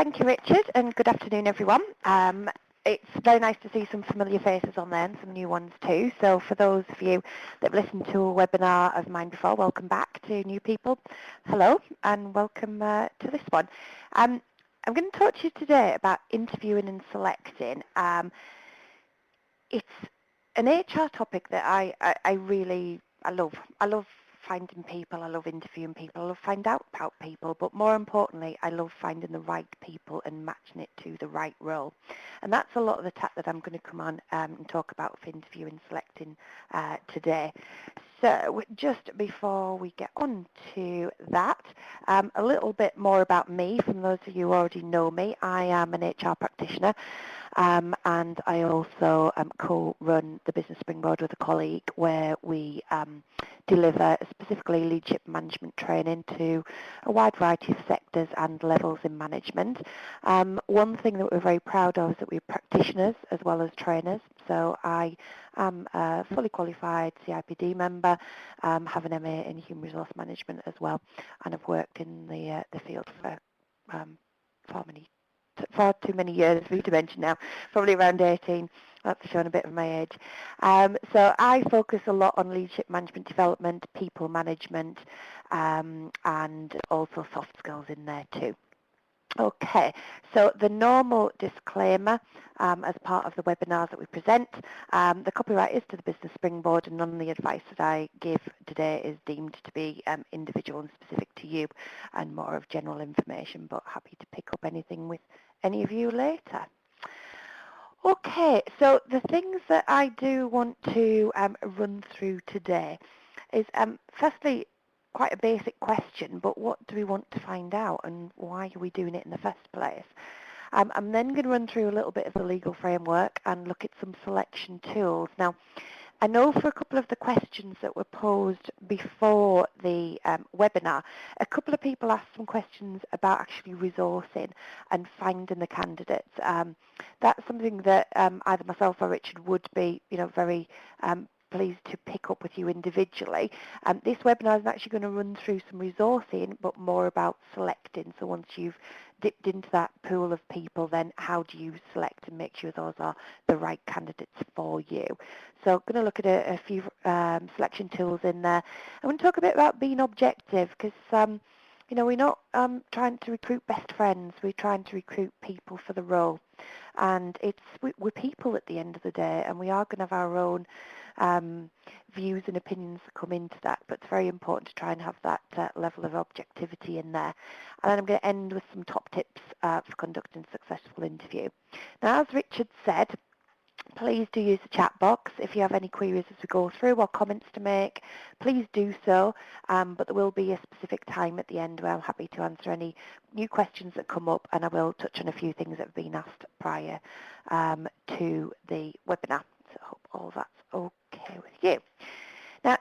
Thank you, Richard, and good afternoon, everyone. It's very nice to see some familiar faces on there and some new ones too. So for those of you that have listened to a webinar of mine before, welcome back. To new people, hello, and welcome to this one. I'm going to talk to you today about interviewing and selecting. It's an HR topic that I really love. I love finding people, I love interviewing people, I love finding out about people, but more importantly, I love finding the right people and matching it to the right role. And that's a lot of the tack that I'm going to come on and talk about for interviewing and selecting today. So just before we get on to that, a little bit more about me. From those of you who already know me, I am an HR practitioner. And I also co-run the Business Springboard with a colleague where we deliver specifically leadership management training to a wide variety of sectors and levels in management. One thing that we're very proud of is that we're practitioners as well as trainers. So I am a fully qualified CIPD member, have an MA in Human Resource Management as well, and I've worked in the field for far too many years for me to mention now, probably around 18. That's showing a bit of my age. So I focus a lot on leadership management development, people management, and also soft skills in there too. Okay, so the normal disclaimer as part of the webinars that we present, the copyright is to the Business Springboard and none of the advice that I give today is deemed to be individual and specific to you and more of general information, but happy to pick up anything with any of you later. Okay, so the things that I do want to run through today is firstly, quite a basic question, but what do we want to find out and why are we doing it in the first place? I'm then going to run through a little bit of the legal framework and look at some selection tools. Now, I know for a couple of the questions that were posed before the webinar, a couple of people asked some questions about actually resourcing and finding the candidates. That's something that either myself or Richard would be, very pleased to pick up with you individually. This webinar is actually going to run through some resourcing, but more about selecting. So once you've dipped into that pool of people, then how do you select and make sure those are the right candidates for you? So I'm going to look at a few selection tools in there. I want to talk a bit about being objective because, we're not trying to recruit best friends. We're trying to recruit people for the role. And we're people at the end of the day, and we are going to have our own views and opinions that come into that, but it's very important to try and have that level of objectivity in there. And then I'm going to end with some top tips for conducting a successful interview. Now, as Richard said, please do use the chat box. If you have any queries as we go through or comments to make, please do so, but there will be a specific time at the end where I'm happy to answer any new questions that come up, and I will touch on a few things that have been asked prior to the webinar. So I hope all that's okay with you. Now,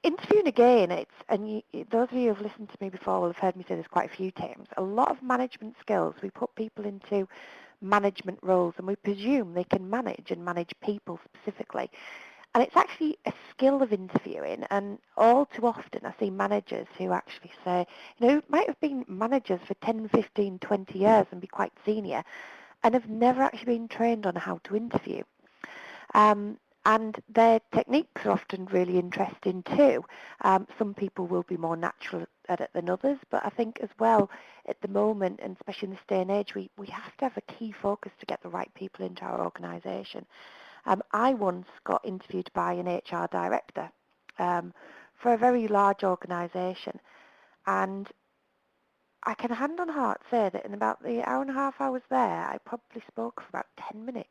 interviewing again, those of you who have listened to me before will have heard me say this quite a few times. A lot of management skills, we put people into management roles and we presume they can manage and manage people specifically. And it's actually a skill of interviewing, and all too often I see managers who actually say, might have been managers for 10, 15, 20 years and be quite senior and have never actually been trained on how to interview. And their techniques are often really interesting too. Some people will be more natural at it than others, but I think as well at the moment, and especially in this day and age, we have to have a key focus to get the right people into our organisation. I once got interviewed by an HR director for a very large organisation, and I can hand on heart say that in about the hour and a half I was there, I probably spoke for about 10 minutes.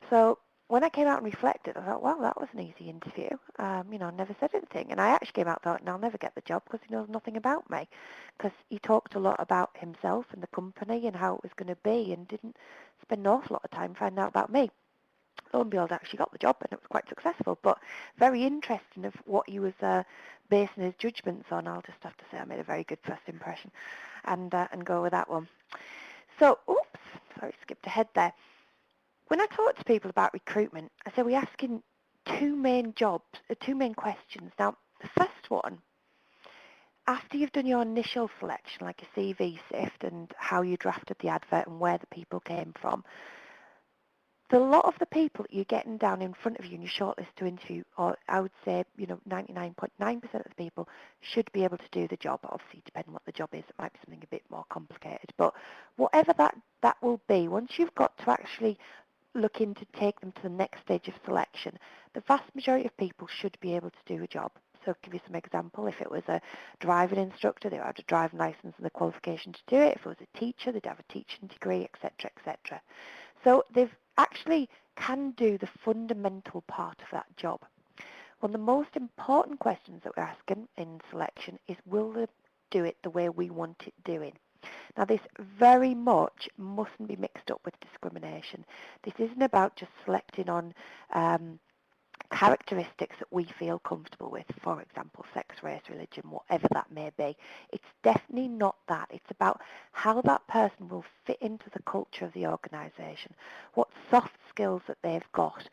So when I came out and reflected, I thought, well, that was an easy interview. I never said anything. And I actually came out and thought, I'll never get the job because he knows nothing about me. Because he talked a lot about himself and the company and how it was going to be and didn't spend an awful lot of time finding out about me. Lo and behold, I actually got the job and it was quite successful. But very interesting of what he was basing his judgments on. I'll just have to say I made a very good first impression and go with that one. So, skipped ahead there. When I talk to people about recruitment, I say we're asking two main questions. Now, the first one, after you've done your initial selection, like a CV sift and how you drafted the advert and where the people came from, a lot of the people that you're getting down in front of you in your shortlist to interview, or I would say, 99.9% of the people should be able to do the job. Obviously, depending on what the job is, it might be something a bit more complicated. But whatever that will be, once you've got to actually looking to take them to the next stage of selection, the vast majority of people should be able to do a job. So I'll give you some example. If it was a driving instructor, they would have a driving license and the qualification to do it. If it was a teacher, they'd have a teaching degree, etc., etc. So they've actually can do the fundamental part of that job. One of the most important questions that we're asking in selection is, will they do it the way we want it doing? Now, this very much mustn't be mixed up with discrimination. This isn't about just selecting on characteristics that we feel comfortable with, for example, sex, race, religion, whatever that may be. It's definitely not that. It's about how that person will fit into the culture of the organisation, what soft skills that they've got,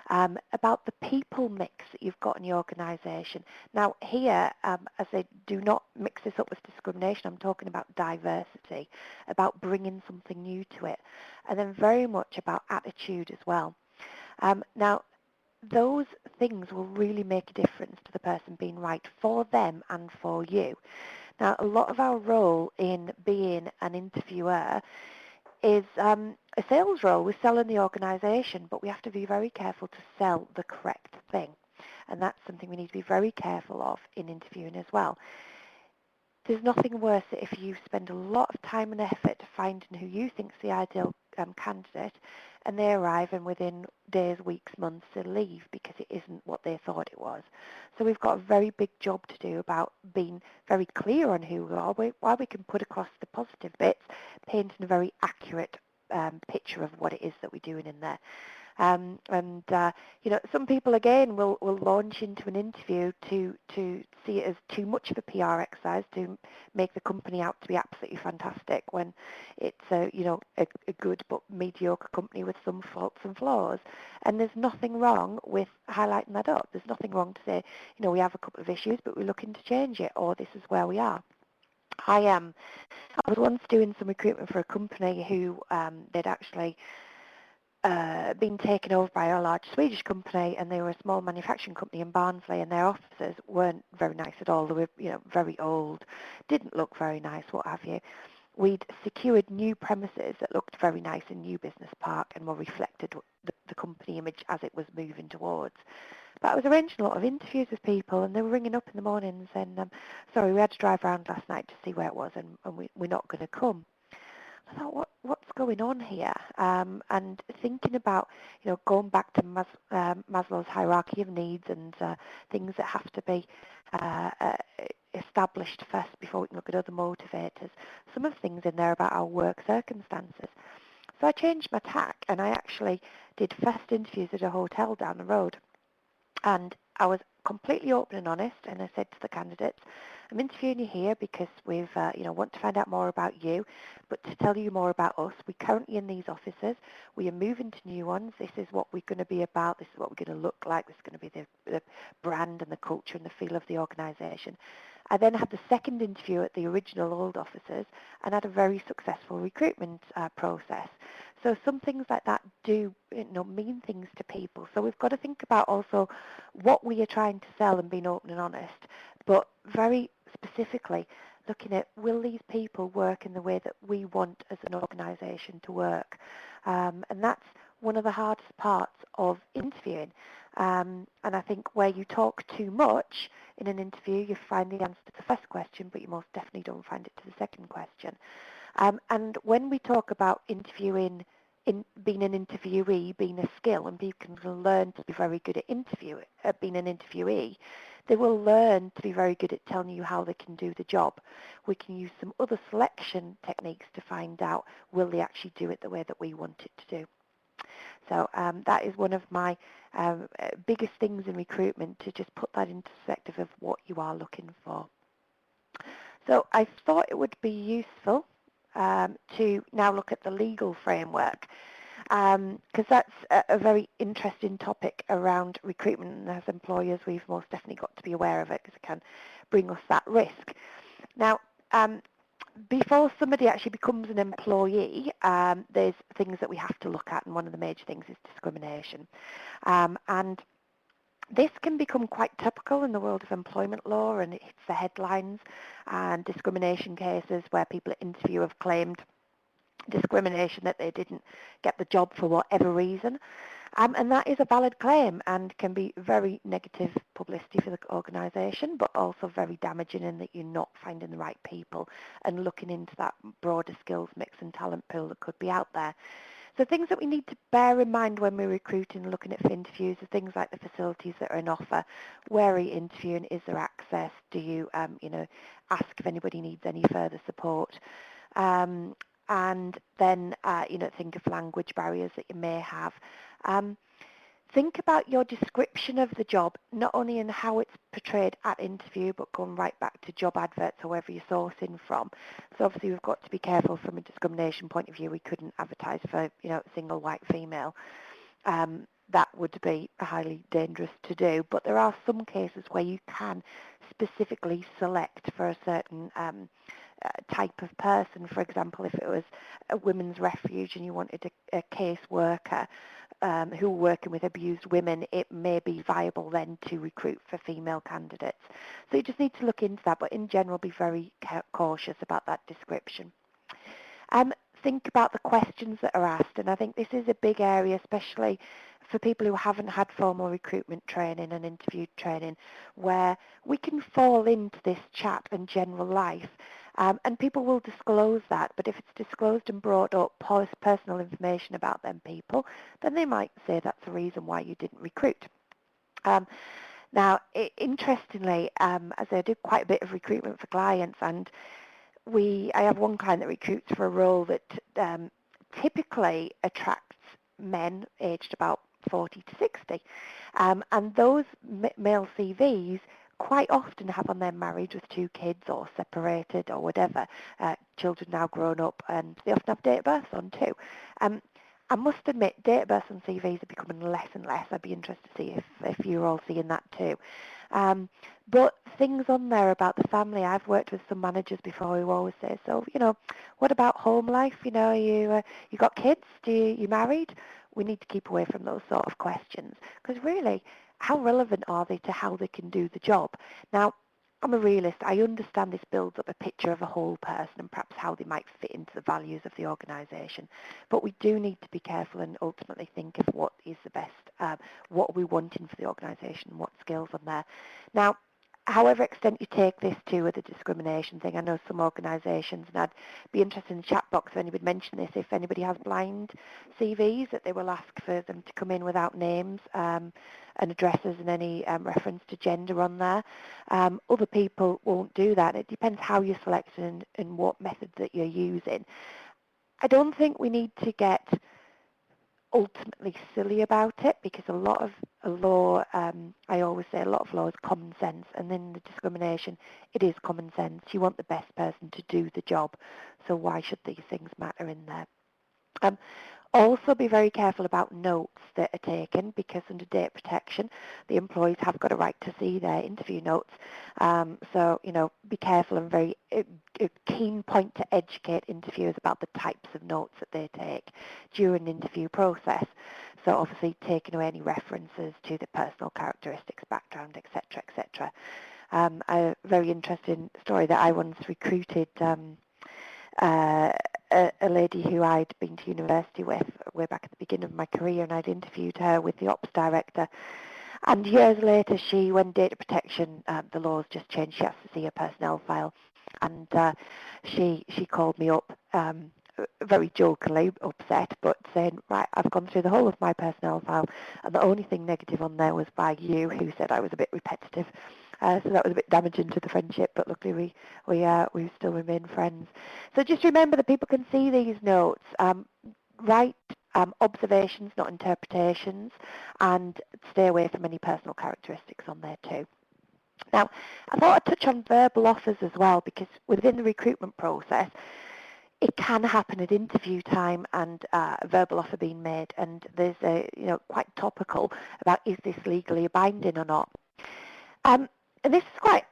about the people mix that you've got in the organisation. Now here, as I do not mix this up with discrimination, I'm talking about diversity, about bringing something new to it, and then very much about attitude as well. Now, those things will really make a difference to the person being right for them and for you. Now, a lot of our role in being an interviewer is a sales role. We're selling the organisation, but we have to be very careful to sell the correct thing. And that's something we need to be very careful of in interviewing as well. There's nothing worse than if you spend a lot of time and effort finding who you think's the ideal candidate, and they arrive and within days, weeks, months they leave because it isn't what they thought it was. So we've got a very big job to do about being very clear on who we are, while we can put across the positive bits, painting a very accurate picture of what it is that we're doing in there. Some people again will launch into an interview to see it as too much of a PR exercise to make the company out to be absolutely fantastic when it's a good but mediocre company with some faults and flaws. And there's nothing wrong with highlighting that up. There's nothing wrong to say, we have a couple of issues, but we're looking to change it, or this is where we are. I was once doing some recruitment for a company who they'd actually been taken over by a large Swedish company, and they were a small manufacturing company in Barnsley, and their offices weren't very nice at all. They were, very old, didn't look very nice, what have you. We'd secured new premises that looked very nice in New Business Park and more reflected the company image as it was moving towards. But I was arranging a lot of interviews with people, and they were ringing up in the mornings and, sorry, we had to drive around last night to see where it was, and we're not going to come. I thought, what's going on here? And thinking about, going back to Maslow's hierarchy of needs and things that have to be established first before we can look at other motivators. Some of the things in there about our work circumstances. So I changed my tack, and I actually did first interviews at a hotel down the road. And I was completely open and honest, and I said to the candidates, I'm interviewing you here because we've, want to find out more about you, but to tell you more about us, we're currently in these offices. We are moving to new ones. This is what we're going to be about. This is what we're going to look like. This is going to be the brand and the culture and the feel of the organisation. I then had the second interview at the original old offices and had a very successful recruitment process. So some things like that do mean things to people. So we've got to think about also what we are trying to sell and being open and honest, but very specifically looking at, will these people work in the way that we want as an organisation to work? And that's one of the hardest parts of interviewing. And I think where you talk too much in an interview, you find the answer to the first question, but you most definitely don't find it to the second question. And when we talk about interviewing, being an interviewee, being a skill, and people can learn to be very good at being an interviewee, they will learn to be very good at telling you how they can do the job. We can use some other selection techniques to find out, will they actually do it the way that we want it to do. So that is one of my biggest things in recruitment, to just put that into perspective of what you are looking for. So I thought it would be useful to now look at the legal framework, because that's a very interesting topic around recruitment, and as employers we've most definitely got to be aware of it because it can bring us that risk. Now, before somebody actually becomes an employee, there's things that we have to look at, and one of the major things is discrimination. And this can become quite typical in the world of employment law, and it hits the headlines, and discrimination cases where people at interview have claimed discrimination, that they didn't get the job for whatever reason. And that is a valid claim and can be very negative publicity for the organisation, but also very damaging in that you're not finding the right people and looking into that broader skills mix and talent pool that could be out there. So things that we need to bear in mind when we're recruiting and looking at interviews are things like the facilities that are on offer. Where are you interviewing? Is there access? Do you, ask if anybody needs any further support? And then, think of language barriers that you may have. Think about your description of the job, not only in how it's portrayed at interview, but going right back to job adverts or wherever you're sourcing from. So obviously we've got to be careful from a discrimination point of view. We couldn't advertise for, a single white female. That would be highly dangerous to do. But there are some cases where you can specifically select for a certain type of person. For example, if it was a women's refuge and you wanted a case worker who are working with abused women, it may be viable then to recruit for female candidates. So you just need to look into that, but in general be very cautious about that description. Think about the questions that are asked, and I think this is a big area, especially for people who haven't had formal recruitment training and interview training, where we can fall into this chat and general life. And people will disclose that, but if it's disclosed and brought up personal information about them people, then they might say that's the reason why you didn't recruit. Now, interestingly, as I do quite a bit of recruitment for clients, and I have one client that recruits for a role that typically attracts men aged about 40 to 60. And those male CVs quite often have on them married with 2 kids or separated or whatever, children now grown up, and they often have date of birth on too. I must admit, date of birth on CVs are becoming less and less. I'd be interested to see if you're all seeing that too. But things on there about the family, I've worked with some managers before who always say, so, what about home life? You got kids? You married? We need to keep away from those sort of questions, because really, how relevant are they to how they can do the job? Now, I'm a realist. I understand this builds up a picture of a whole person and perhaps how they might fit into the values of the organisation. But we do need to be careful and ultimately think of what is the best, what are we wanting for the organisation, what skills on there. Now, however extent you take this to with the discrimination thing, I know some organisations, and I'd be interested in the chat box if anybody mentioned this, if anybody has blind CVs, that they will ask for them to come in without names and addresses and any reference to gender on there. Other people won't do that. It depends how you're selecting and what method that you're using. I don't think we need to get ultimately silly about it, because a lot of law, I always say a lot of law is common sense, and then the discrimination, it is common sense. You want the best person to do the job, so why should these things matter in there? Also be very careful about notes that are taken, because under data protection, the employees have got a right to see their interview notes. So, be careful, and very a keen point to educate interviewers about the types of notes that they take during the interview process. So obviously taking away any references to the personal characteristics, background, etc., etc. A very interesting story that I once recruited a lady who I'd been to university with way back at the beginning of my career, and I'd interviewed her with the ops director. And years later, when data protection, the laws just changed, she has to see a personnel file. And she called me up, very jokingly, upset, but saying, right, I've gone through the whole of my personnel file, and the only thing negative on there was by you, who said I was a bit repetitive. So that was a bit damaging to the friendship, but luckily we still remain friends. So just remember that people can see these notes. Write observations, not interpretations, and stay away from any personal characteristics on there too. Now, I thought I'd touch on verbal offers as well, because within the recruitment process, it can happen at interview time and a verbal offer being made, and there's quite topical about, is this legally binding or not? And this is quite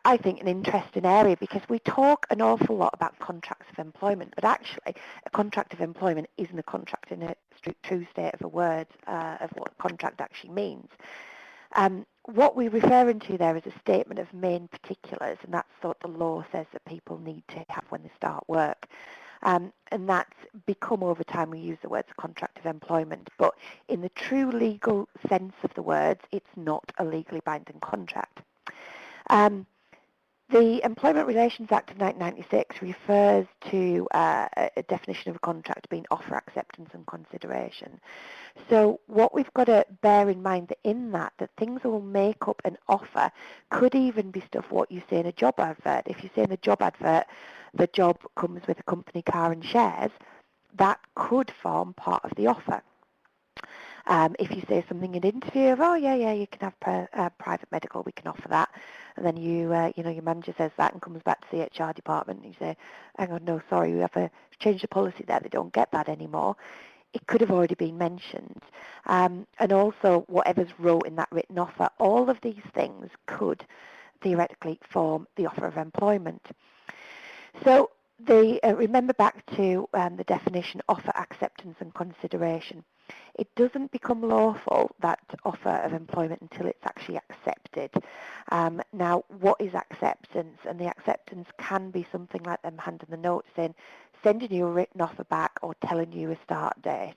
I think, an interesting area, because we talk an awful lot about contracts of employment, but actually a contract of employment isn't a contract in a true state of a word of what contract actually means. What we're referring to there is a statement of main particulars, and that's what the law says that people need to have when they start work. And that's become, over time, we use the words contract of employment, but in the true legal sense of the words, it's not a legally binding contract. The Employment Relations Act of 1996 refers to a definition of a contract being offer, acceptance and consideration. So what we've got to bear in mind that in that things that will make up an offer could even be stuff what you say in a job advert. If you say in a job advert, the job comes with a company car and shares, that could form part of the offer. If you say something in an interview, oh yeah, you can have private medical, we can offer that, and then your manager says that and comes back to the HR department and you say, hang on, no, sorry, we have changed the policy there, they don't get that anymore. It could have already been mentioned. And also, whatever's wrote in that written offer, all of these things could theoretically form the offer of employment. So remember back to the definition, offer, acceptance and consideration. It doesn't become lawful, that offer of employment, until it's actually accepted. Now, what is acceptance? And the acceptance can be something like them handing the note saying, sending you a written offer back or telling you a start date.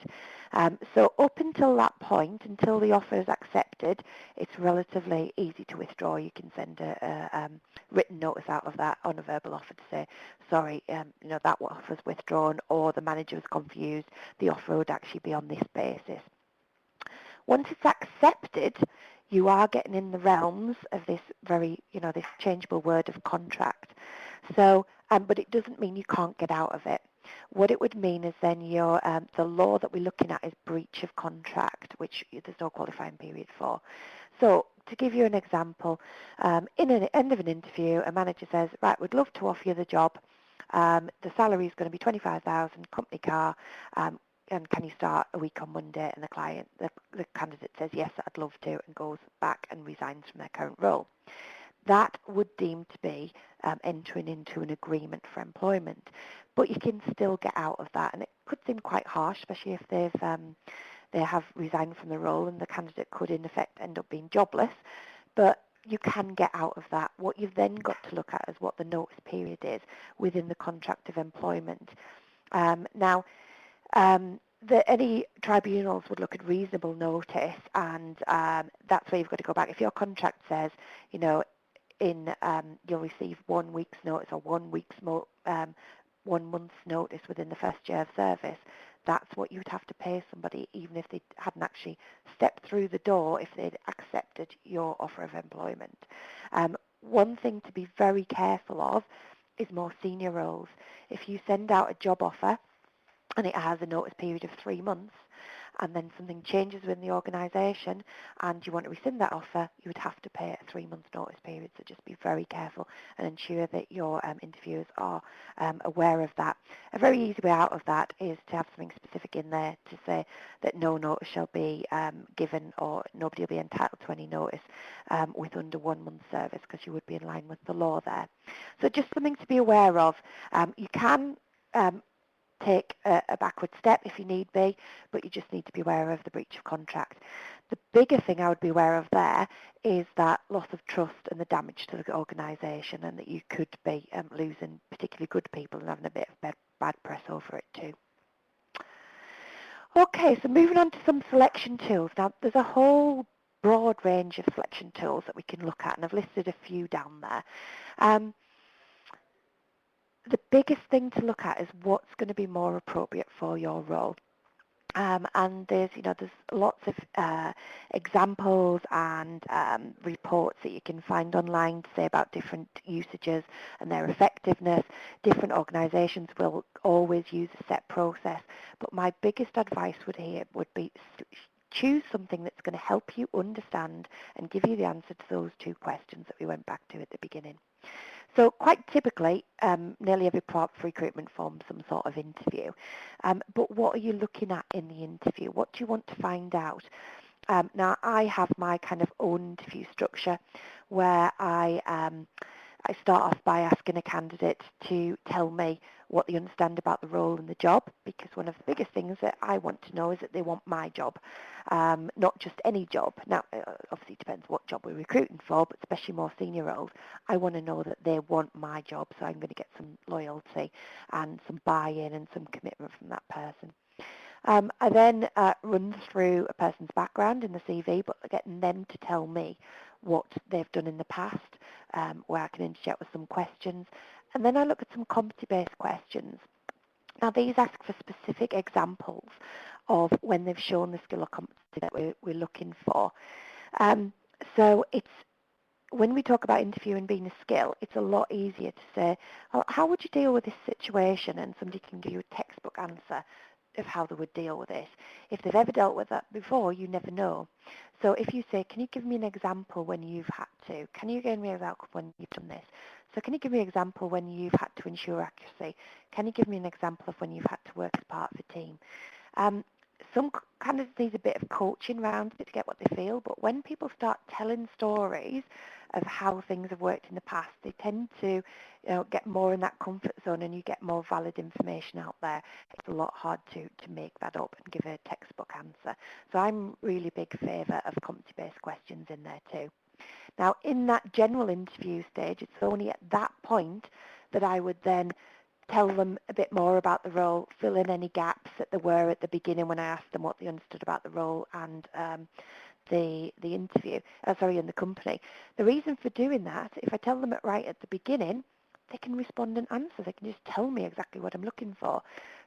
So up until that point, until the offer is accepted, it's relatively easy to withdraw. You can send a written notice out of that on a verbal offer to say, sorry, that offer's withdrawn, or the manager was confused, the offer would actually be on this basis. Once it's accepted, you are getting in the realms of this very, this changeable word of contract. So, but it doesn't mean you can't get out of it. What it would mean is then the law that we're looking at is breach of contract, which there's no qualifying period for. So, to give you an example, in an end of an interview, a manager says, right, we'd love to offer you the job. The salary is going to be $25,000, company car, and can you start a week on Monday? And the candidate says, yes, I'd love to, and goes back and resigns from their current role. That would deem to be entering into an agreement for employment. But you can still get out of that, and it could seem quite harsh, especially if they have resigned from the role, and the candidate could in effect end up being jobless. But you can get out of that. What you've then got to look at is what the notice period is within the contract of employment. Any tribunals would look at reasonable notice, and that's where you've got to go back. If your contract says, you'll receive 1 week's notice or 1 month's notice within the first year of service, that's what you would have to pay somebody, even if they hadn't actually stepped through the door, if they'd accepted your offer of employment. One thing to be very careful of is more senior roles. If you send out a job offer and it has a notice period of 3 months, and then something changes within the organisation and you want to rescind that offer, you would have to pay a 3-month notice period. So just be very careful and ensure that your interviewers are aware of that. A very easy way out of that is to have something specific in there to say that no notice shall be given, or nobody will be entitled to any notice with under 1 month's service, because you would be in line with the law there. So just something to be aware of. You can take a backward step if you need be, but you just need to be aware of the breach of contract. The bigger thing I would be aware of there is that loss of trust and the damage to the organisation, and that you could be losing particularly good people and having a bit of bad press over it too. Okay, so moving on to some selection tools. Now, there's a whole broad range of selection tools that we can look at, and I've listed a few down there. The biggest thing to look at is what's going to be more appropriate for your role. And there's lots of examples and reports that you can find online to say about different usages and their effectiveness. Different organisations will always use a set process, but my biggest advice would be choose something that's going to help you understand and give you the answer to those 2 questions that we went back to at the beginning. So quite typically, nearly every part of recruitment forms some sort of interview. But what are you looking at in the interview? What do you want to find out? Now, I have my kind of own interview structure where I I start off by asking a candidate to tell me what they understand about the role and the job, because one of the biggest things that I want to know is that they want my job, not just any job. Now, obviously it depends what job we're recruiting for, but especially more senior roles, I want to know that they want my job, so I'm going to get some loyalty and some buy-in and some commitment from that person. I then run through a person's background in the CV, but getting them to tell me what they've done in the past, where I can interject with some questions. And then I look at some competency-based questions. Now, these ask for specific examples of when they've shown the skill or competency that we're looking for. So it's when we talk about interviewing being a skill, it's a lot easier to say, oh, how would you deal with this situation? And somebody can give you a textbook answer of how they would deal with it. If they've ever dealt with that before, you never know. So if you say, can you give me an example when you've had to? Can you give me an example when you've done this? So can you give me an example when you've had to ensure accuracy? Can you give me an example of when you've had to work as part of a team? Some candidates need a bit of coaching around it to get what they feel, but when people start telling stories of how things have worked in the past, they tend to get more in that comfort zone, and you get more valid information out there. It's a lot hard to make that up and give a textbook answer. So I'm really big favour of competency-based questions in there too. Now, in that general interview stage, it's only at that point that I would then tell them a bit more about the role, fill in any gaps that there were at the beginning when I asked them what they understood about the role and the interview, and the company. The reason for doing that, if I tell them it right at the beginning, they can respond and answer. They can just tell me exactly what I'm looking for.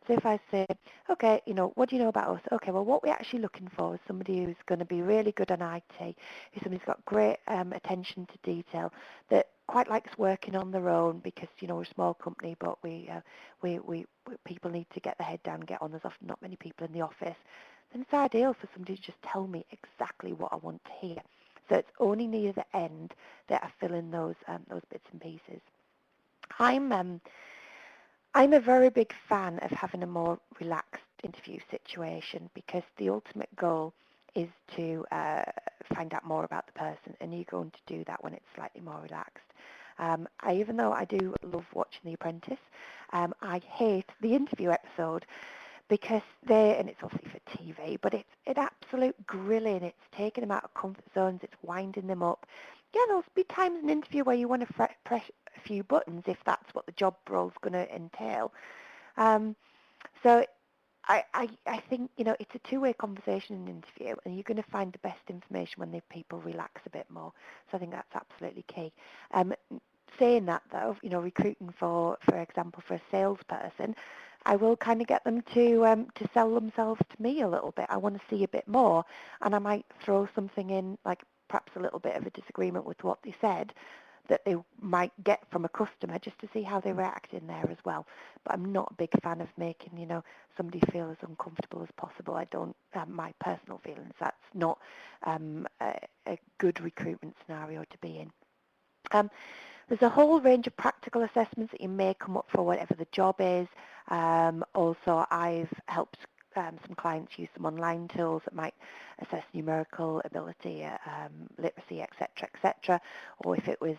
So if I say, okay, what do you know about us? Okay, well, what we're actually looking for is somebody who's going to be really good on IT, who's somebody who's got great attention to detail, that quite likes working on their own because, we're a small company, but we people need to get their head down and get on. There's often not many people in the office. Then it's ideal for somebody to just tell me exactly what I want to hear. So it's only near the end that I fill in those bits and pieces. I'm a very big fan of having a more relaxed interview situation, because the ultimate goal is to find out more about the person, and you're going to do that when it's slightly more relaxed. Even though I do love watching The Apprentice, I hate the interview episode, because and it's obviously for TV, but it's absolute grilling. It's taking them out of comfort zones. It's winding them up. Yeah, there'll be times in an interview where you want to press a few buttons if that's what the job role's going to entail. So I think, it's a two-way conversation in an interview, and you're going to find the best information when the people relax a bit more. So I think that's absolutely key. Saying that, though, recruiting for example, for a salesperson, I will kind of get them to sell themselves to me a little bit. I want to see a bit more, and I might throw something in, like perhaps a little bit of a disagreement with what they said, that they might get from a customer, just to see how they react in there as well. But I'm not a big fan of making, somebody feel as uncomfortable as possible. I don't, my personal feelings, that's not a good recruitment scenario to be in. There's a whole range of practical assessments that you may come up for whatever the job is. Also, I've helped some clients use some online tools that might assess numerical ability, literacy, etc. Or if it was,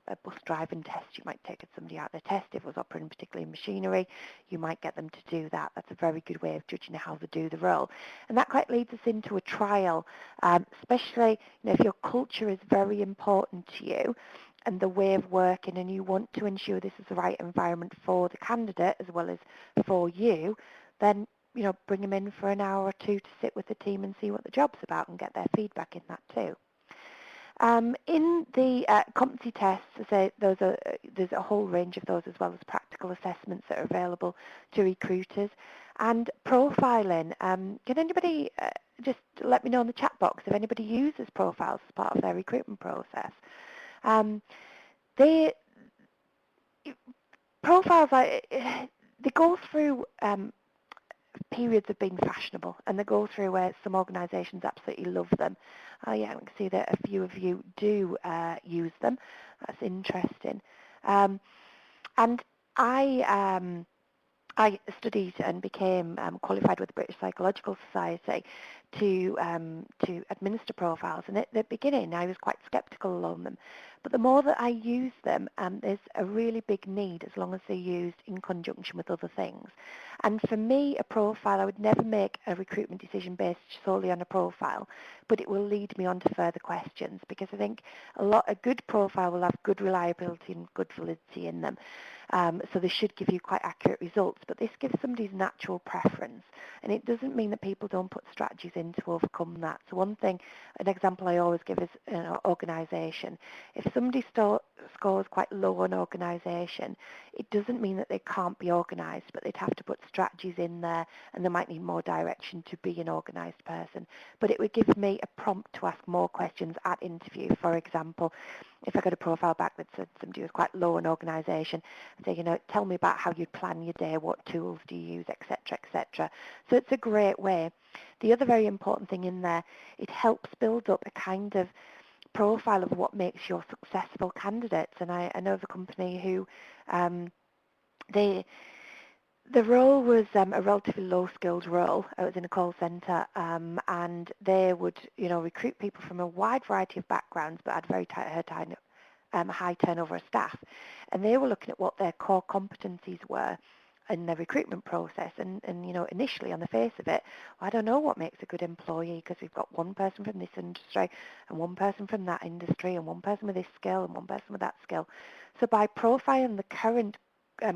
a bus driving test, you might take somebody out of the test. If it was operating particularly machinery, you might get them to do that. That's a very good way of judging how they do the role. And that quite leads us into a trial, especially if your culture is very important to you, and the way of working, and you want to ensure this is the right environment for the candidate as well as for you, then bring them in for an hour or two to sit with the team and see what the job's about and get their feedback in that too. In the competency tests, there's a whole range of those, as well as practical assessments that are available to recruiters. And profiling, can anybody just let me know in the chat box if anybody uses profiles as part of their recruitment process? Profiles, they go through periods of being fashionable, and they go through where some organisations absolutely love them. Yeah, I can see that a few of you do use them. That's interesting. And I studied and became qualified with the British Psychological Society to administer profiles. And at the beginning, I was quite sceptical on them. But the more that I use them, there's a really big need as long as they're used in conjunction with other things. And for me, a profile, I would never make a recruitment decision based solely on a profile, but it will lead me on to further questions, because I think a good profile will have good reliability and good validity in them. So they should give you quite accurate results, but this gives somebody's natural preference, and it doesn't mean that people don't put strategies in to overcome that. So an example I always give is organisation. If somebody scores quite low on organisation, it doesn't mean that they can't be organised, but they'd have to put strategies in there, and they might need more direction to be an organised person. But it would give me a prompt to ask more questions at interview. For example, if I got a profile back that said somebody was quite low on organisation, I'd say, tell me about how you plan your day, what tools do you use, etc., etc. So it's a great way. The other very important thing in there, it helps build up a kind of profile of what makes your successful candidates. And I know of a company who the role was a relatively low-skilled role. It was in a call centre, and they would, recruit people from a wide variety of backgrounds, but had very high turnover of staff. And they were looking at what their core competencies were in the recruitment process. And initially on the face of it, I don't know what makes a good employee, because we've got one person from this industry and one person from that industry and one person with this skill and one person with that skill. So by profiling the current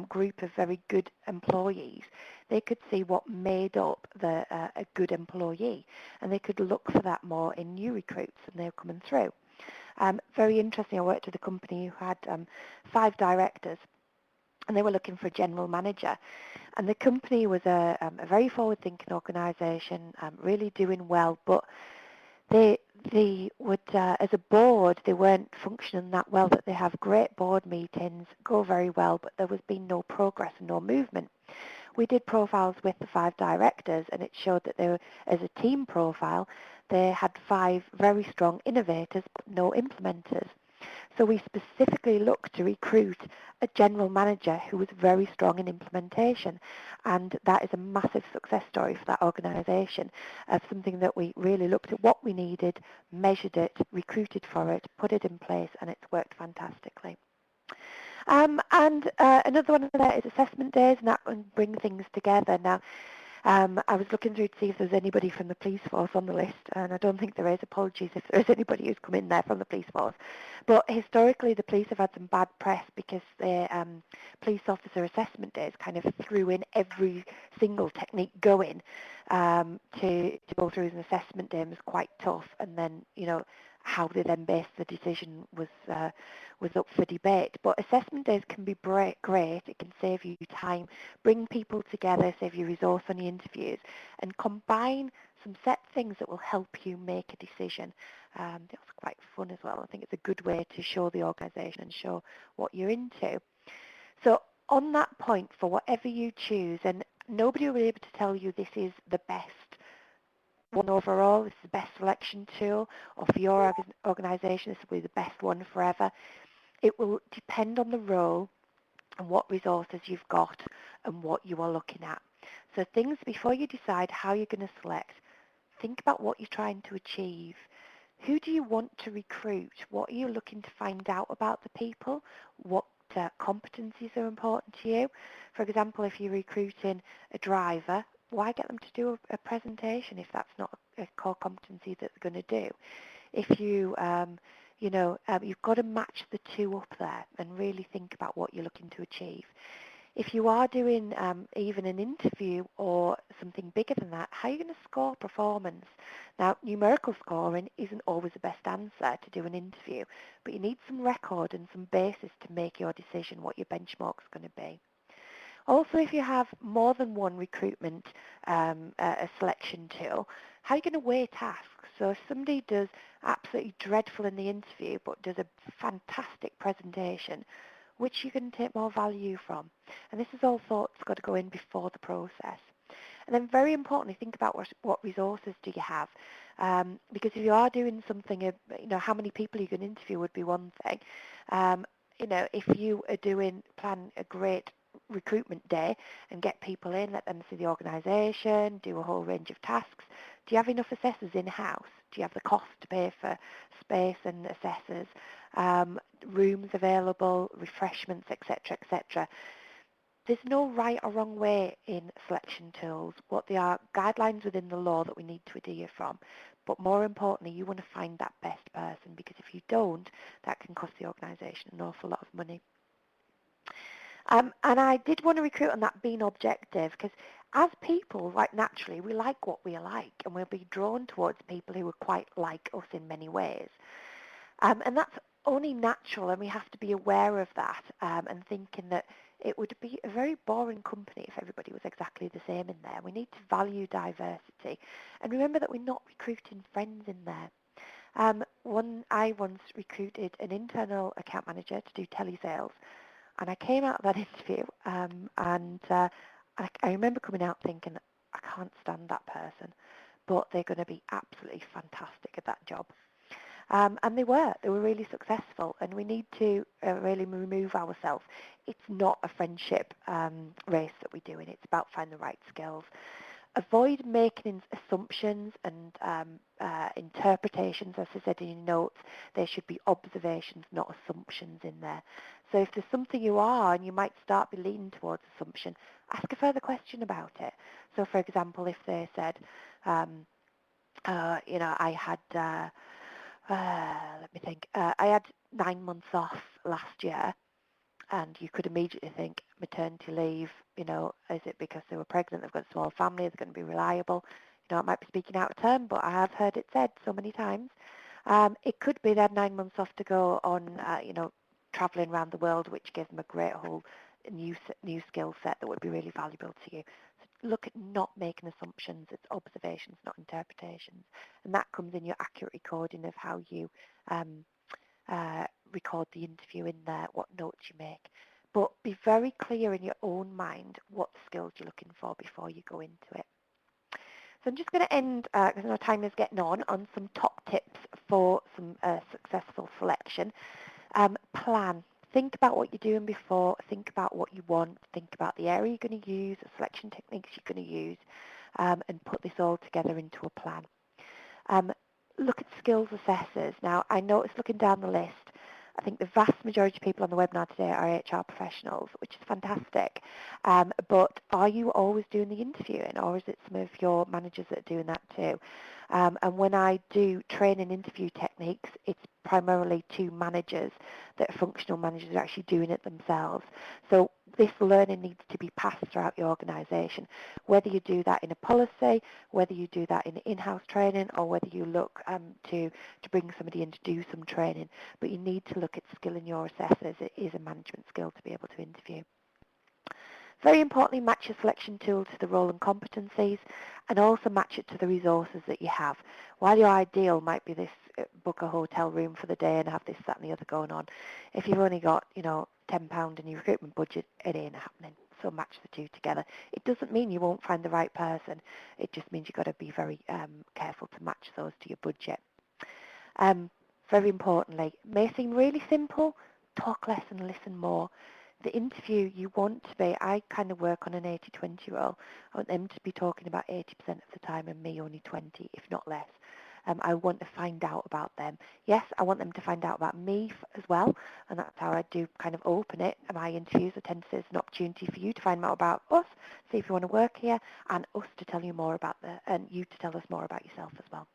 group of very good employees, they could see what made up a good employee, and they could look for that more in new recruits, and they were coming through. Very interesting, I worked with a company who had 5 directors, and they were looking for a general manager. And the company was a very forward-thinking organisation, really doing well, but they would, as a board, they weren't functioning that well, that they have great board meetings, go very well, but there was been no progress and no movement. We did profiles with the 5 directors, and it showed that they were, as a team profile, they had 5 very strong innovators, but no implementers. So we specifically looked to recruit a general manager who was very strong in implementation, and that is a massive success story for that organisation, of something that we really looked at what we needed, measured it, recruited for it, put it in place, and it's worked fantastically. And another one of that is assessment days, and that can bring things together. Now, I was looking through to see if there's anybody from the police force on the list, and I don't think there is. Apologies if there is anybody who's come in there from the police force. But historically, the police have had some bad press because their police officer assessment days kind of threw in every single technique going to go through as an assessment day, and was quite tough. And then, how they then based the decision was up for debate. But assessment days can be great. It can save you time, bring people together, save you resource on the interviews, and combine some set things that will help you make a decision. It's quite fun as well. I think it's a good way to show the organisation and show what you're into. So on that point, for whatever you choose, and nobody will be able to tell you this is the best one overall, this is the best selection tool, or for your organisation, this will be the best one forever. It will depend on the role and what resources you've got and what you are looking at. So things, before you decide how you're going to select, think about what you're trying to achieve. Who do you want to recruit? What are you looking to find out about the people? What competencies are important to you? For example, if you're recruiting a driver, why get them to do a presentation if that's not a core competency that they're going to do? If you've got to match the two up there and really think about what you're looking to achieve. If you are doing even an interview or something bigger than that, how are you going to score performance? Now, numerical scoring isn't always the best answer to do an interview, but you need some record and some basis to make your decision what your benchmark's going to be. Also, if you have more than one recruitment a selection tool, how are you going to weigh tasks? So if somebody does absolutely dreadful in the interview but does a fantastic presentation, which you can take more value from? And this is all thoughts got to go in before the process. And then very importantly, think about what resources do you have. Because if you are doing something, how many people you can interview would be one thing. If you are plan a great recruitment day and get people in, let them see the organisation, do a whole range of tasks. Do you have enough assessors in-house? Do you have the cost to pay for space and assessors? rooms available, refreshments, etc., etc. There's no right or wrong way in selection tools. What they are, guidelines within the law that we need to adhere from. But more importantly, you want to find that best person, because if you don't, that can cost the organisation an awful lot of money. And I did want to recruit on that being objective, because as people, like naturally, we like what we like, and we'll be drawn towards people who are quite like us in many ways. And that's only natural, and we have to be aware of that, and thinking that it would be a very boring company if everybody was exactly the same in there. We need to value diversity, and remember that we're not recruiting friends in there. I once recruited an internal account manager to do telesales, and I came out of that interview, and I remember coming out thinking, I can't stand that person, but they're going to be absolutely fantastic at that job. And they were really successful, and we need to really remove ourselves. It's not a friendship race that we're doing, it's about finding the right skills. Avoid making assumptions and interpretations, as I said in your notes. There should be observations, not assumptions in there. So if there's something you are and you might start be leaning towards assumption, ask a further question about it. So for example, if they said, I had... let me think. I had 9 months off last year, and you could immediately think maternity leave. Is it because they were pregnant? They've got a small family. They're going to be reliable. I might be speaking out of turn, but I have heard it said so many times. It could be they had 9 months off to go on, traveling around the world, which gave them a great whole new skill set that would be really valuable to you. Look at not making assumptions. It's observations, not interpretations. And that comes in your accurate recording of how you record the interview in there, what notes you make. But be very clear in your own mind what skills you're looking for before you go into it. So I'm just going to end, because our time is getting on some top tips for some successful selection. Plan. Think about what you're doing before, think about what you want, think about the area you're going to use, the selection techniques you're going to use, and put this all together into a plan. Look at skills assessors. Now, I noticed looking down the list, I think the vast majority of people on the webinar today are HR professionals, which is fantastic. But are you always doing the interviewing, or is it some of your managers that are doing that too? And when I do training interview techniques, it's primarily to managers that are functional managers are actually doing it themselves. So this learning needs to be passed throughout your organisation, whether you do that in a policy, whether you do that in in-house training, or whether you look to bring somebody in to do some training. But you need to look at skilling your assessors. It is a management skill to be able to interview. Very importantly, match your selection tool to the role and competencies, and also match it to the resources that you have. While your ideal might be this, book a hotel room for the day and have this, that and the other going on, if you've only got, £10 in your recruitment budget, it ain't happening. So match the two together. It doesn't mean you won't find the right person. It just means you've got to be very careful to match those to your budget. Very importantly, may seem really simple, talk less and listen more. The interview you want to be, I kind of work on an 80-20 rule. I want them to be talking about 80% of the time and me only 20, if not less. I want to find out about them. Yes, I want them to find out about me as well, and that's how I do kind of open it. My interviews, I tend to say it's an opportunity for you to find out about us, see if you want to work here, and us to tell you more about and you to tell us more about yourself as well.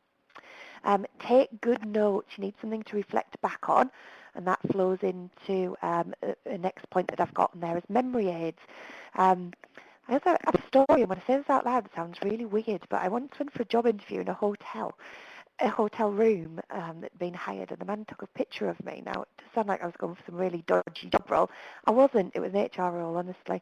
Take good notes. You need something to reflect back on, and that flows into the next point that I've got on there is memory aids. I also have a story, and when I say this out loud, it sounds really weird, but I once went for a job interview in a hotel room that'd been hired, and the man took a picture of me. Now, it does sound like I was going for some really dodgy job role. I wasn't. It was an HR role, honestly.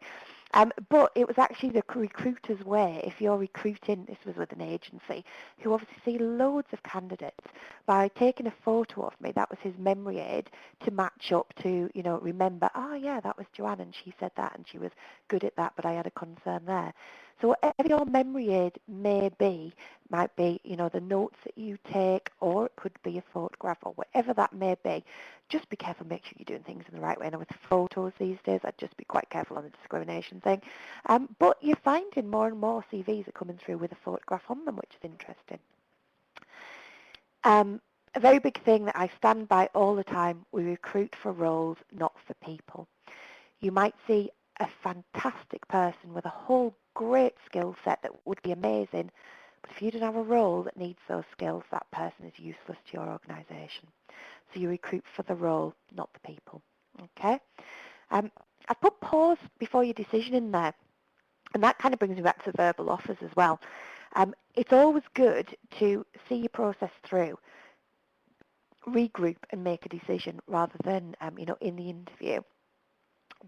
But it was actually the recruiter's way. If you're recruiting, this was with an agency, who obviously see loads of candidates. By taking a photo of me, that was his memory aid to match up to, remember, oh yeah, that was Joanne, and she said that, and she was good at that, but I had a concern there. So whatever your memory aid may be, might be, the notes that you take, or it could be a photograph, or whatever that may be. Just be careful, make sure you're doing things in the right way. And with photos these days, I'd just be quite careful on the discrimination thing. But you're finding more and more CVs are coming through with a photograph on them, which is interesting. A very big thing that I stand by all the time, we recruit for roles, not for people. You might see a fantastic person with a whole great skill set that would be amazing, but if you don't have a role that needs those skills, that person is useless to your organisation. So you recruit for the role, not the people. Okay? I put pause before your decision in there, and that kind of brings me back to verbal offers as well. It's always good to see your process through, regroup and make a decision rather than, in the interview,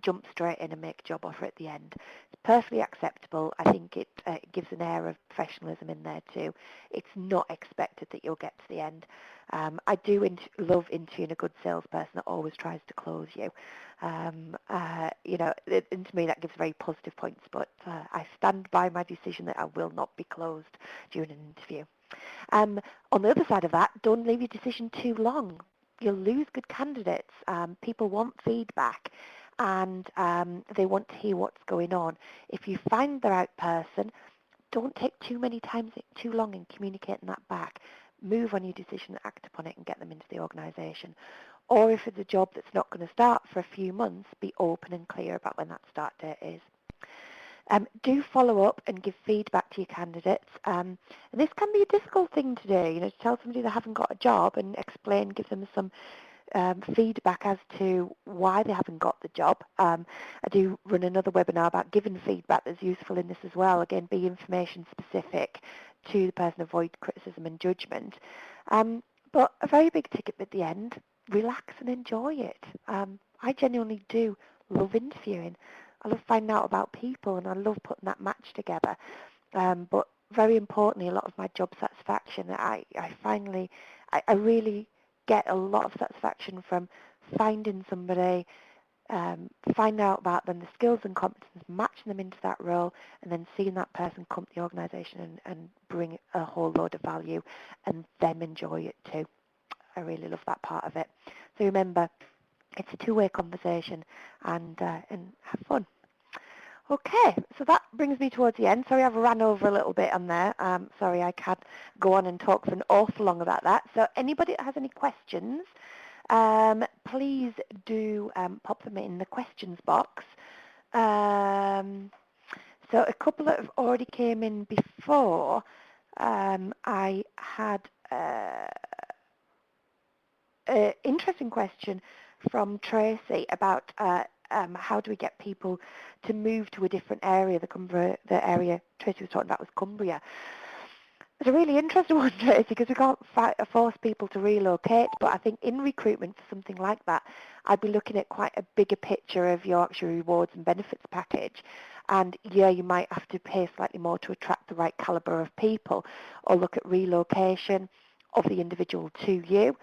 jump straight in and make a job offer at the end. It's perfectly acceptable. I think it gives an air of professionalism in there too. It's not expected that you'll get to the end. I do love interviewing a good salesperson that always tries to close you. And to me that gives very positive points, but I stand by my decision that I will not be closed during an interview. On the other side of that, don't leave your decision too long. You'll lose good candidates. People want feedback and they want to hear what's going on. If you find the right person, don't take too long in communicating that back. Move on your decision, act upon it and get them into the organisation. Or if it's a job that's not going to start for a few months, be open and clear about when that start date is. Do follow up and give feedback to your candidates. And this can be a difficult thing to do, to tell somebody they haven't got a job and give them some feedback as to why they haven't got the job. I do run another webinar about giving feedback that's useful in this as well. Again, be information specific to the person, avoid criticism and judgment. But a very big tip at the end, relax and enjoy it. I genuinely do love interviewing. I love finding out about people and I love putting that match together. But very importantly, a lot of my job satisfaction, I really get a lot of satisfaction from finding somebody, finding out about them, the skills and competences, matching them into that role, and then seeing that person come to the organisation and bring a whole load of value and them enjoy it too. I really love that part of it. So remember, it's a two-way conversation and have fun. Okay, so that brings me towards the end. Sorry, I've ran over a little bit on there. Sorry, I can't go on and talk for an awful long about that. So anybody that has any questions, please do pop them in the questions box. So a couple that have already came in before. I had an interesting question from Tracy about how do we get people to move to a different area. The area Tracy was talking about was Cumbria. It's a really interesting one, Tracy, because we can't force people to relocate, but I think in recruitment for something like that, I'd be looking at quite a bigger picture of your actual rewards and benefits package. And yeah, you might have to pay slightly more to attract the right calibre of people, or look at relocation of the individual to you,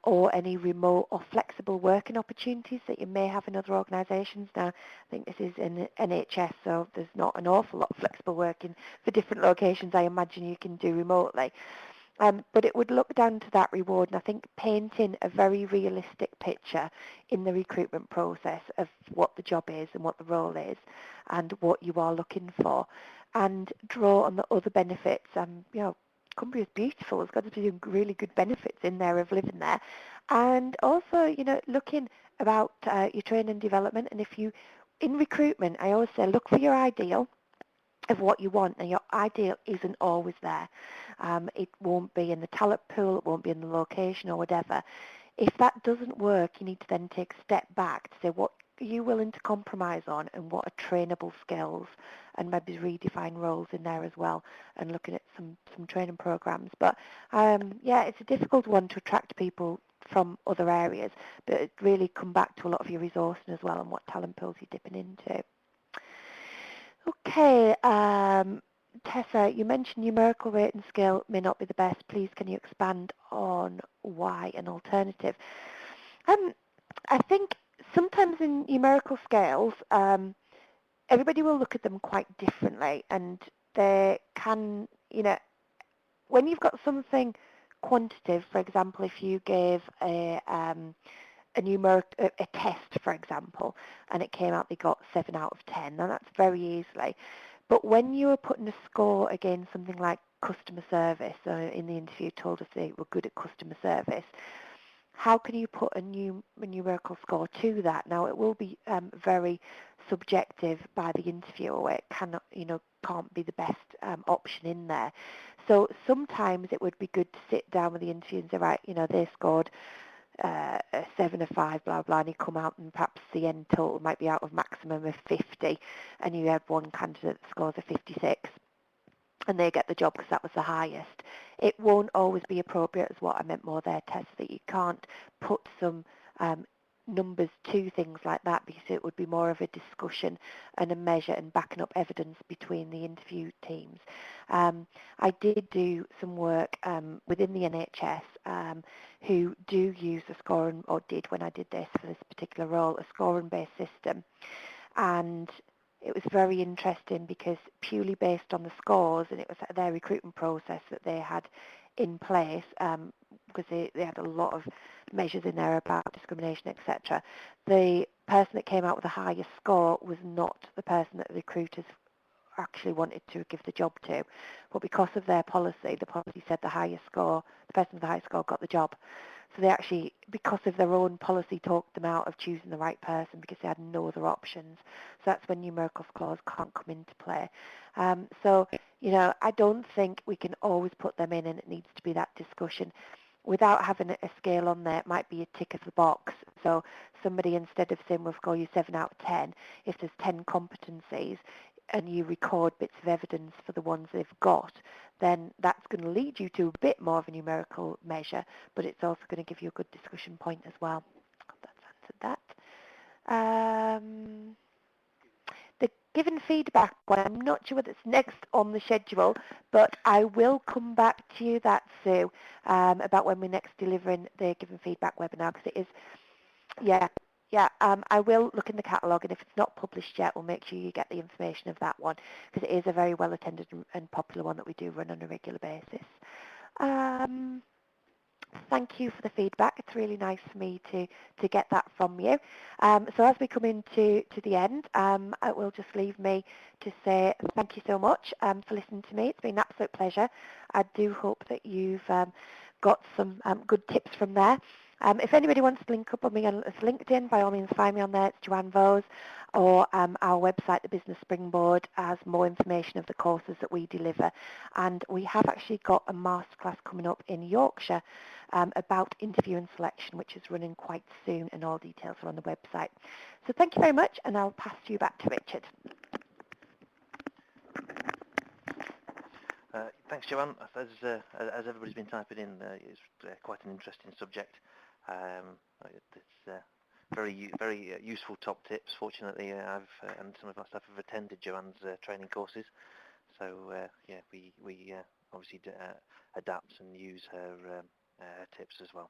or any remote or flexible working opportunities that you may have in other organisations. Now, I think this is in NHS, so there's not an awful lot of flexible working for different locations I imagine you can do remotely. But it would look down to that reward, and I think painting a very realistic picture in the recruitment process of what the job is and what the role is and what you are looking for, and draw on the other benefits. Cumbria is beautiful. There's got to be really good benefits in there of living there. And also, looking about your training and development. And in recruitment, I always say, look for your ideal of what you want, and your ideal isn't always there. It won't be in the talent pool, it won't be in the location or whatever. If that doesn't work, you need to then take a step back to say what are you willing to compromise on and what are trainable skills, and maybe redefine roles in there as well, and looking at some training programs. But it's a difficult one to attract people from other areas, but it really come back to a lot of your resourcing as well and what talent pools you're dipping into. Okay, Tessa, you mentioned numerical rating scale may not be the best. Please, can you expand on why an alternative? I think sometimes in numerical scales, everybody will look at them quite differently, and they can, when you've got something quantitative, for example, if you gave a test, for example, and it came out they got 7 out of 10. Now that's very easily. But when you are putting a score against something like customer service, in the interview told us they were good at customer service, how can you put a numerical score to that? Now, it will be very subjective by the interviewer. It cannot, can't be the best option in there. So sometimes it would be good to sit down with the interviewer and say, right, they scored a 7 or 5, blah, blah, and you come out and perhaps the end total might be out of maximum of 50, and you have one candidate that scores a 56, and they get the job because that was the highest. It won't always be appropriate, is what I meant more there, Tess, that you can't put some numbers to things like that, because it would be more of a discussion and a measure and backing up evidence between the interview teams. I did do some work within the NHS who do use a scoring, or did when I did this for this particular role, a scoring-based system. And it was very interesting because purely based on the scores, and it was their recruitment process that they had in place, because they had a lot of measures in there about discrimination, etc. The person that came out with the highest score was not the person that the recruiters actually wanted to give the job to, but because of their policy, the policy said the person with the highest score got the job. So they actually, because of their own policy, talked them out of choosing the right person because they had no other options. So that's when numerical scores can't come into play. So, I don't think we can always put them in, and it needs to be that discussion. Without having a scale on there, it might be a tick of the box. So somebody, instead of saying we'll score you 7 out of 10, if there's 10 competencies, and you record bits of evidence for the ones they've got, then that's going to lead you to a bit more of a numerical measure, but it's also going to give you a good discussion point as well. I hope that's answered that. The given feedback one, I'm not sure whether it's next on the schedule, but I will come back to you, Sue, about when we're next delivering the given feedback webinar, because it is, I will look in the catalogue, and if it's not published yet, we'll make sure you get the information of that one, because it is a very well attended and popular one that we do run on a regular basis. Thank you for the feedback. It's really nice for me to get that from you. So as we come into the end, it will just leave me to say thank you so much for listening to me. It's been an absolute pleasure. I do hope that you've got some good tips from there. If anybody wants to link up on me on LinkedIn, by all means find me on there. It's Joanne Vose, or our website, the Business Springboard, has more information of the courses that we deliver. And we have actually got a masterclass coming up in Yorkshire about interview and selection, which is running quite soon, and all details are on the website. So thank you very much, and I'll pass you back to Richard. Thanks, Joanne. As everybody's been typing in, it's quite an interesting subject. It's very useful top tips. Fortunately, I've and some of our staff have attended Joanne's training courses, so we obviously adapt and use her tips as well.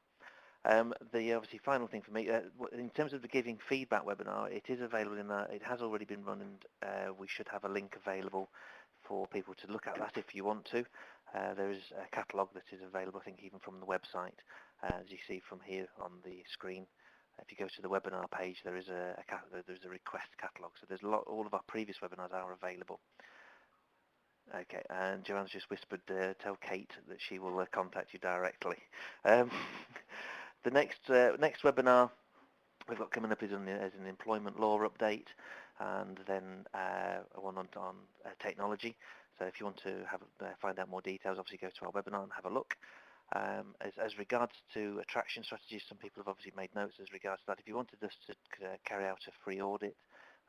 The obviously final thing for me, in terms of the giving feedback webinar, it is available in that. It has already been run, and we should have a link available for people to look at that if you want to. There is a catalogue that is available, I think, even from the website, as you see from here on the screen. If you go to the webinar page, there is a request catalogue. So there's all of our previous webinars are available. Okay, and Joanne's just whispered, tell Kate that she will contact you directly. The next webinar we've got coming up is as an employment law update, and then one on technology. So if you want to find out more details, obviously go to our webinar and have a look. As regards to attraction strategies, some people have obviously made notes as regards to that. If you wanted us to carry out a free audit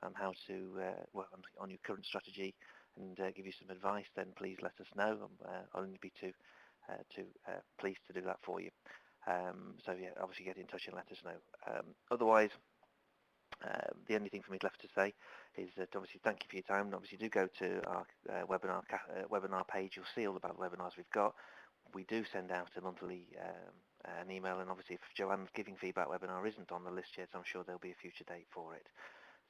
on how to work on your current strategy and give you some advice, then please let us know. I'll only be too pleased to do that for you. So yeah, obviously get in touch and let us know. Otherwise, the only thing for me left to say is that obviously thank you for your time, and obviously do go to our webinar page. You'll see all about the webinars we've got. We do send out a monthly an email, and obviously if Joanne's giving feedback webinar isn't on the list yet, I'm sure there'll be a future date for it.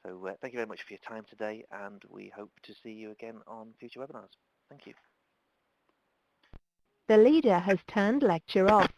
So thank you very much for your time today, and we hope to see you again on future webinars. Thank you. The leader has turned lecture off.